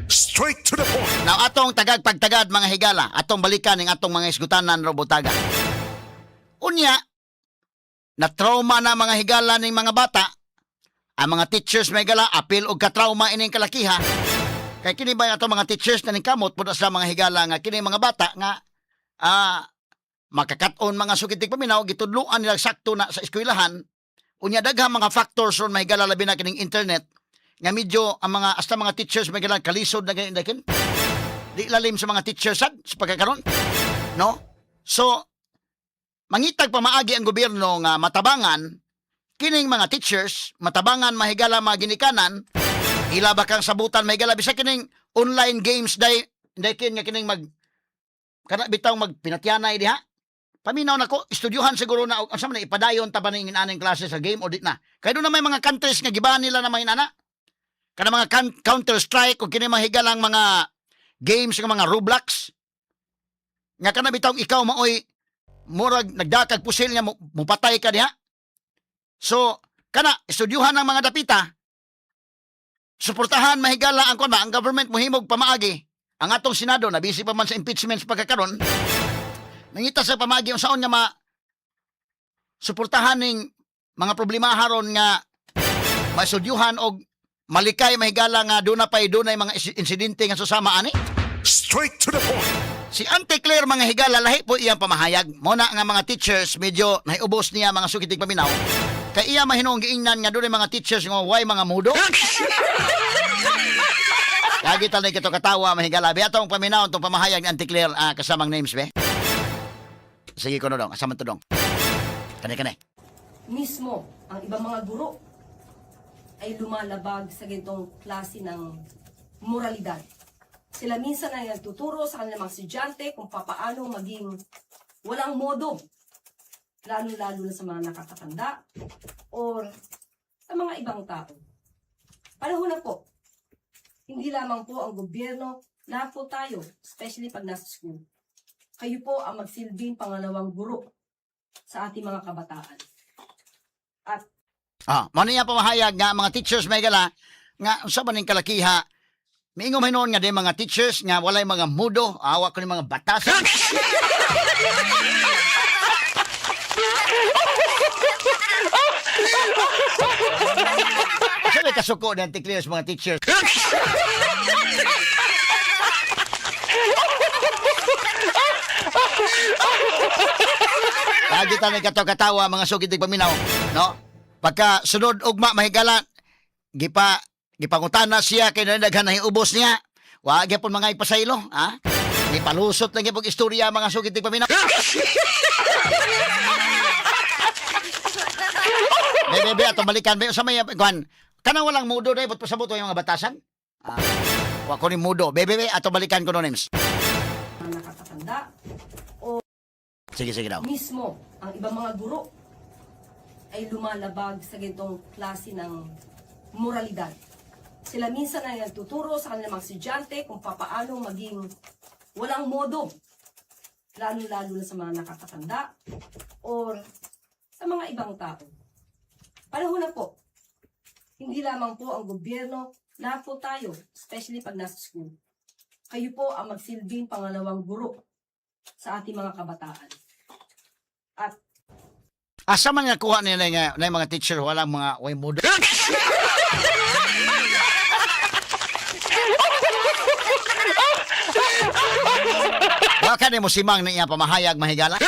Straight to the point. Now atong tagag-pagtagad mga higala, atong balikan ning atong mga isgutanan robotaga. Unya, na trauma na mga higala ning mga bata, ang mga teachers may higala apil og ka-trauma ining kalakiha. Kay kini ba ato mga teachers na ning kamot pud sa mga higala nga kini mga bata nga makakaton mga sukitig paminaw gitudloan nila sakto na sa eskwelahan. Unya daghang mga factors ron mahigala labi na kining internet nga medyo ang mga hasta mga teachers may galang kalisod na ganyan dakin. Di lalim sa mga teachers sad sa pagkakaroon. No? So mangitag pamaagi ang gobyerno nga matabangan kining mga teachers, matabangan mahigala mga ginikanan, ilaba kang sabutan mahigala bisa kining online games day kin nga kining mag kana bitaw magpinatyanay diha. Paminaw nako, estudyuhan siguro na asa man ipadayon ta ba ning aning klase sa game o di na. Kay do na may mga countries nga gibahan nila na mga inana. Kana mga Counter Strike o kini mahigalang mga games nga mga Roblox. Nga kana bitaw ikaw maoy murag nagdakag pusil nga mupatay ka diha. So kana estudyuhan ng mga dapita. Suportahan mahigala ang kuna ang government mohimog pamaagi. Ang atong Senado na busy pa man sa impeachments pagkakaron. Nangita sa pamaagi unsaon nga suportahan ning mga problema haron nga masudyuhan og malikay mahigala nga dunay mga insidente nga susama ani. Straight to the point. Si Auntie Claire mga higala lahi po iyang pamahayag. Muna nga mga teachers medyo nahiubos niya mga sukitig paminaw. Kay iya mahinong giingnan nga dunay mga teachers nga way mga mudo. Lagi talay kito katawa mahigala. Be atong paminaw tong pamahayag ni Auntie Claire kasamang names be. Sige ko no dong, asaman to dong. Kani. Mismo ang ibang mga guro ay lumalabag sa ganitong klase ng moralidad. Sila minsan ay nagtuturo sa kanilang mga estudyante kung papaano maging walang modo. Lalo-lalo na sa mga nakakatanda o sa mga ibang tao. Panahon na po, hindi lamang po ang gobyerno, lahat po tayo, especially pag nasa school. Kayo po ang magsilbing pangalawang guro sa ating mga kabataan. At Mano niya pamahayag nga mga teachers may gala nga unsa man ning kalakiha. Miingom hinon nga di mga teachers nga walay mga mudo, awa ko ni mga batas. Sabi kasuko ng Auntie sa mga teachers. Lagi tayo katawa mga sukitig paminaw, no? Pagka sunod ugma mahigala, gipangutana siya kay daghan na ubos niya. Wa gyapon mga ipasaylo, ha? Ni palusot lang gyapon istorya mga sukitig paminaw. Bebe ato balikan be sa may kwan. Kanang walang mudo dai but pasabot yung mga batasan. Wa ko ni mudo. Bebe ato balikan ko no names. mga nakakatanda o Sige daw. mismo ang ibang mga guro ay lumalabag sa ganitong klase ng moralidad. Sila minsan ay nagtuturo sa kanilang mga estudyante kung papaano maging walang modo. Lalo-lalo na sa mga nakakatanda o sa mga ibang tao. Panahon na po, hindi lamang po ang gobyerno, lahat po tayo, especially pag nasa school. Kayo po ang magsilbing pangalawang guro sa ating mga kabataan. At Asa man nga kuha nila nga na mga teacher walang mga way mudo. Baka ni mo simang na iya pamahayag mahigala.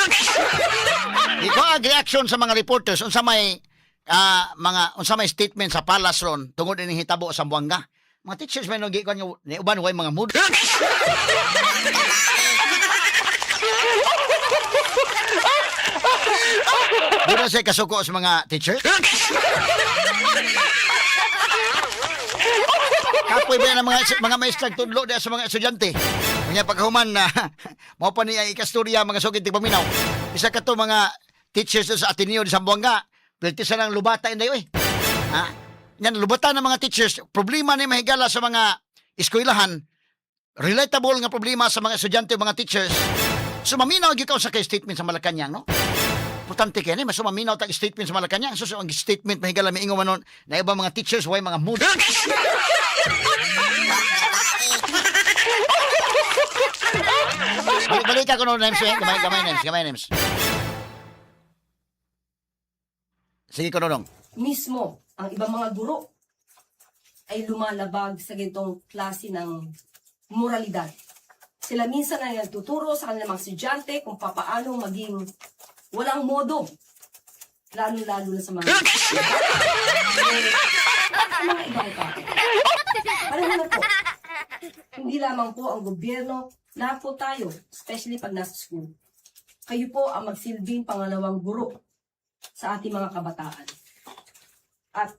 Iko ang reaction sa mga reporters unsa may unsa may statement sa palace ron tungod ining hitabo sa Buanga. Mga teachers may nang gikan ni uban way mga mudo. Dura siya kasuko sa mga teachers. Kapoy ba ng mga maestra tudlo diya sa mga estudyante. Kanya paghuman na mao pa niya ikastorya mga sugid paminaw. Isa ka to mga teachers sa Ateneo di Zamboanga. Pilti sa nang lubata inday oy. Yan lubata ng mga teachers. Problema ni mahigala sa mga eskwelahan. Relatable nga problema sa mga estudyante o mga teachers. Sumaminaw gyud ka sa kay statement sa Malacañang, no? Importante kaya ni mas sumaminaw tag statement sa Malacañang. So ang statement mahigala miingon manon na iba mga teachers way mga mood. ka kuno names eh. Gamay names. Sige kuno dong. Mismo, ang ibang mga guro ay lumalabag sa ganitong klase ng moralidad. Sila minsan ay nagtuturo sa kanilang mga estudyante kung papaano maging walang modo. Lalo-lalo na sa mga ibang tao. Pareho na po. Hindi lamang po ang gobyerno, lahat po tayo, especially pag nasa school. Kayo po ang magsilbing pangalawang guro sa ating mga kabataan. At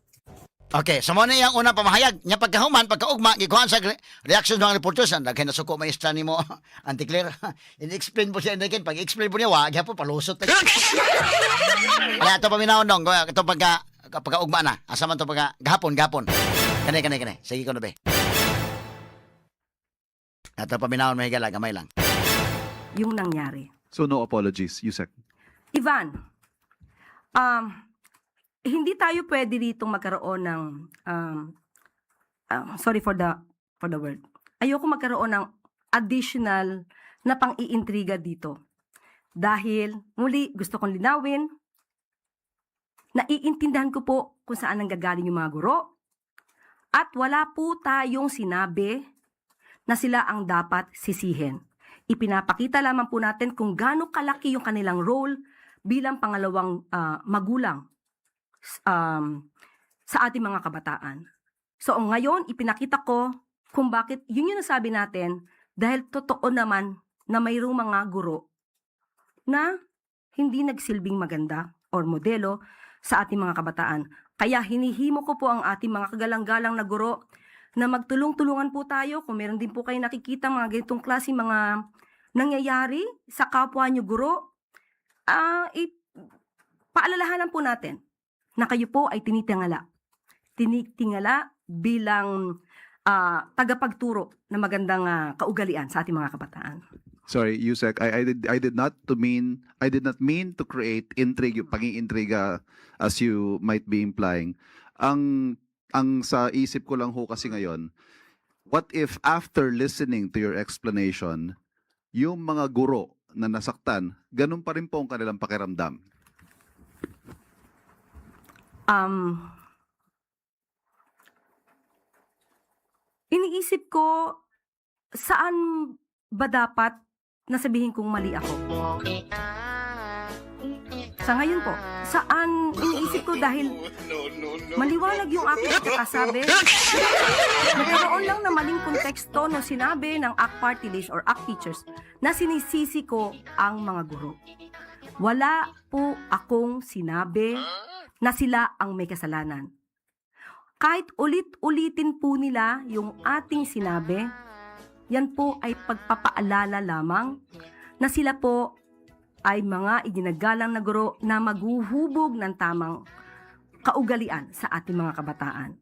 Okay, so mo na yung unang pamahayag. Nya pagkahuman, pagkaugma, gikuhan sa reaction ng reporters, daghay na suko maestra ni mo, Auntie Claire. In-explain po siya, pag-explain po niya, wag po, palusot. Kaya ito paminahon dong, ito pagkaugma na. Asa man ito gahapon. Kani. Sige ko na be. Ito paminahon, mahigala, gamay lang. yung nangyari. So no apologies, Yusek. Ivan, hindi tayo pwede ditong magkaroon ng sorry for the word. Ayoko magkaroon ng additional na pang-iintriga dito. Dahil muli gusto kong linawin, naiintindihan ko po kung saan nanggagaling yung mga guro at wala po tayong sinabi na sila ang dapat sisihin. Ipinapakita lamang po natin kung gaano kalaki yung kanilang role bilang pangalawang magulang sa ating mga kabataan. So ngayon, ipinakita ko kung bakit yun yung nasabi natin dahil totoo naman na mayroong mga guro na hindi nagsilbing maganda or modelo sa ating mga kabataan. Kaya hinihimo ko po ang ating mga kagalang-galang na guro na magtulong-tulungan po tayo kung meron din po kayo nakikita mga ganitong klase mga nangyayari sa kapwa nyo guro. Paalalahanan po natin na kayo po ay tinitingala bilang tagapagturo na magandang kaugalian sa ating mga kabataan. Sorry, Yusek, I did not mean to create intrigue, paging-intriga as you might be implying. Ang sa isip ko lang ho kasi ngayon, what if after listening to your explanation, yung mga guro na nasaktan, ganun pa rin po ang kanilang pakiramdam? Iniisip ko, saan ba dapat nasabihin kong mali ako? Sa ngayon po, saan iniisip ko dahil maliwanag yung aking pagkakasabi. Nagkaroon lang na maling konteksto nung sinabi ng ACT Party List or ACT Teachers na sinisisi ko ang mga guro. Wala po akong sinabi na sila ang may kasalanan. Kahit ulit-ulitin po nila yung ating sinabi, yan po ay pagpapaalala lamang na sila po ay mga iginagalang na guro na maghuhubog ng tamang kaugalian sa ating mga kabataan.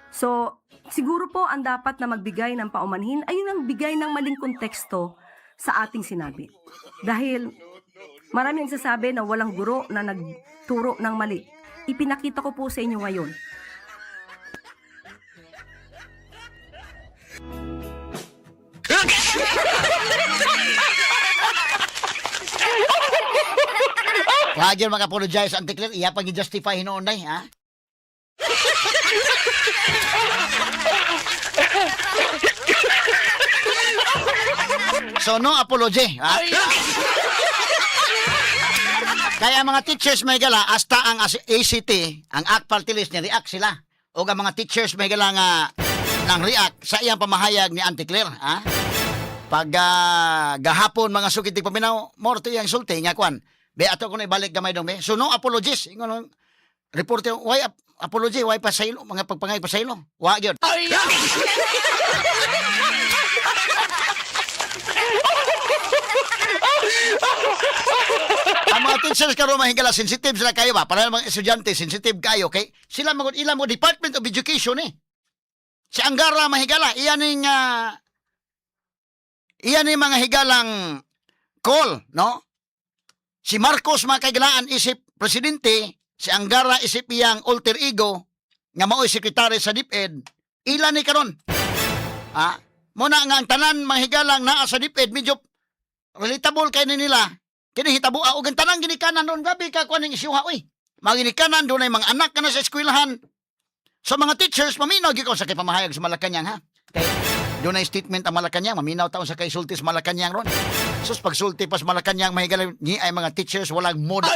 So, siguro po ang dapat na magbigay ng paumanhin ay ang bigay ng maling konteksto sa ating sinabi. Dahil marami nagsasabi na walang guro na nagturo ng mali. Ipinakita ko po sa inyo ngayon. Wag yun mag-apologize, Auntie Claire. Iya pang i-justify hinoonay, ha? So, no apology, ha? Kaya mga teachers may gala, hasta ang ACT, ang ACT Party List, ni-react sila. O ang mga teachers may gala nga nang react sa iyang pamahayag ni Auntie Claire, ha? Pag gahapon mga sukitig paminaw, morto yung sulti, nga kwan. Be, ato ko na ibalik gamay dong, be. So, no apologies. Ingon, reporter, why apology? Why pasaylo? Mga pagpangay pasaylo? Wag yun. Ang mga teachers karon mahingala sensitive sila kayo ba? Para mga estudyante sensitive kayo, okay? Sila mga ilang mo Department of Education eh. Si Angara mahigala, iyan ni mga higalang call, no? Si Marcos mga kaigalaan isip presidente, si Angara isip iyang alter ego, nga mao'y sekretary sa DepEd, ilan ni karon? Muna nga ang tanan mga higalang naa sa DepEd, medyo relatable kay ni nila. Kini hitabo og ang tanang ginikanan noon gabi ka kuan ning isyuha oy. Mga ginikanan doon ay mga anak ka na sa eskwelahan. Sa mga teachers maminaw gyud ko sa kay pamahayag sa Malacañang ha. Kay doon ay statement ang Malacañang maminaw taon sa kay sulti sa Malacañang ron. Sus pag sulti pa sa Malacañang mahigal ni ay mga teachers walang modo.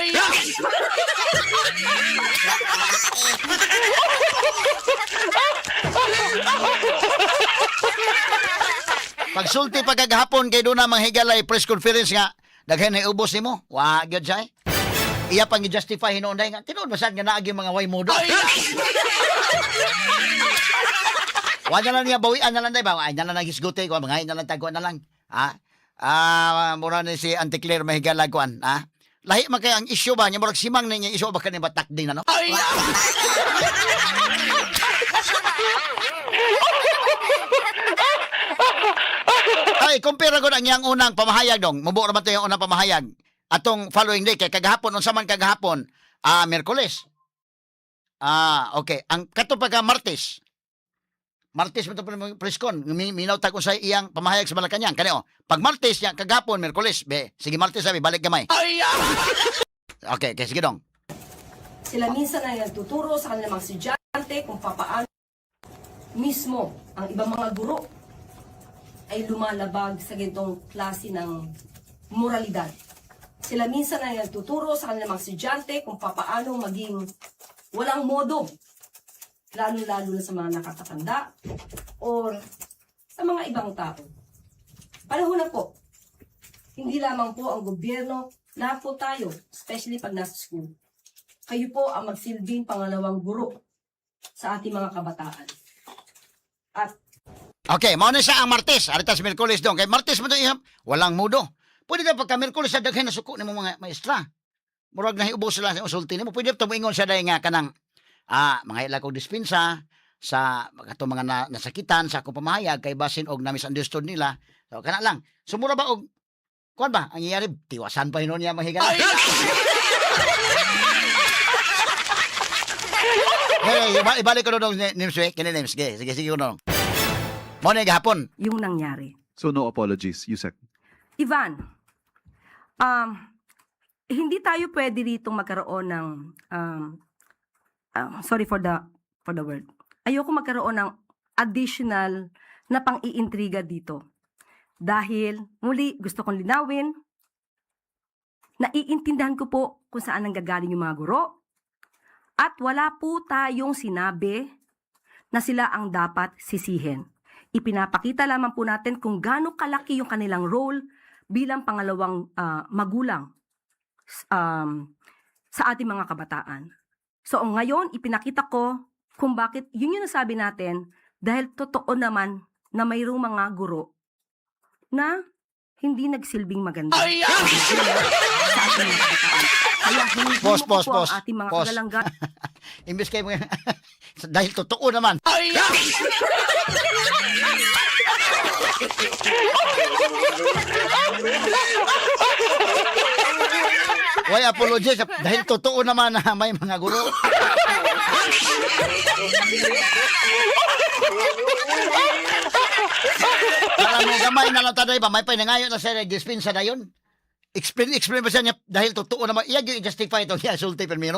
Pag sulti pa kagahapon kay doon na manghigalay press conference nga daghan na ubos nimo. Wa gyud siya. Iya pang i-justify hinunday nga tinuod basad nga naagi mga way modo. Wa na lang niya bawian na lang day ba? Ay na lang nagisguti ko mga na lang tagwa na lang. Ha? Mura ni si Auntie Claire mahigala kuan, ha? Lahi man kay ang issue ba nya murag simang na niya issue ba kanang batak din ano? Ay, compare ko ang iyang unang pamahayag dong. Mubo naman to yung unang pamahayag. Atong following day, kay kagahapon, unsa man kagahapon, Miyerkules. Okay. Ang kato pagka Martes. Martes mo ito preskon. Minaw tag sa iyang pamahayag sa Malacañang. Kani pag Martes niya, kagahapon, Miyerkules. Sige, Martes sabi, balik gamay. Okay, sige dong. Sila minsan ay nagtuturo sa kanilang mga estudyante kung papaano mismo ang ibang mga guro ay lumalabag sa ganitong klase ng moralidad. Sila minsan ay nagtuturo sa kanilang mga estudyante kung papaano maging walang modo, lalo-lalo na sa mga nakatatanda o sa mga ibang tao. Panahon na po, hindi lamang po ang gobyerno, lahat po tayo, especially pag nasa school. Kayo po ang magsilbing pangalawang guro sa ating mga kabataan. At Okay, mao na siya ang Martes. Aritas Miyerkules dong. Kay Martes mo to ihap, walang mudo. Pwede na pagka Miyerkules sa daghan na suko nimo mga maestra. Murag nahiubos sila sa usulti nimo. Pwede to moingon siya dai nga kanang mga ila kog dispensa sa ato mga nasakitan sa akong pamahayag kay basin og na-misunderstood nila. So kana lang. Sumura ba og kuan ba ang iyari tiwasan pa hinon niya mahigal. Hey, ibalik ko dong Nimswe, kini Nims. Sige ko dong. Mo na gahapon. yung nangyari. So no apologies, Yusek. Ivan, hindi tayo pwede rito magkaroon ng, sorry for the word. Ayoko magkaroon ng additional na pang-iintriga dito. Dahil, muli, gusto kong linawin, naiintindihan ko po kung saan nanggagaling yung mga guro, at wala po tayong sinabi na sila ang dapat sisihin. Ipinapakita lamang po natin kung gaano kalaki yung kanilang role bilang pangalawang magulang sa ating mga kabataan. So ngayon, ipinakita ko kung bakit yun yung nasabi natin dahil totoo naman na mayroong mga guro na hindi nagsilbing maganda. Sa ating mga kabataan. Kaya hindi Pause, mo po pause, ang pause. ating mga Pause. kagalanggan. Imbes kayo mga dahil totoo naman. Why apologize dahil totoo naman na may mga guro. Para mo gamay na lang taday ba may pinangayo na sa dispensa na yun. Explain ba siya niya dahil totoo naman iya yung justify ito iya sulti permiro.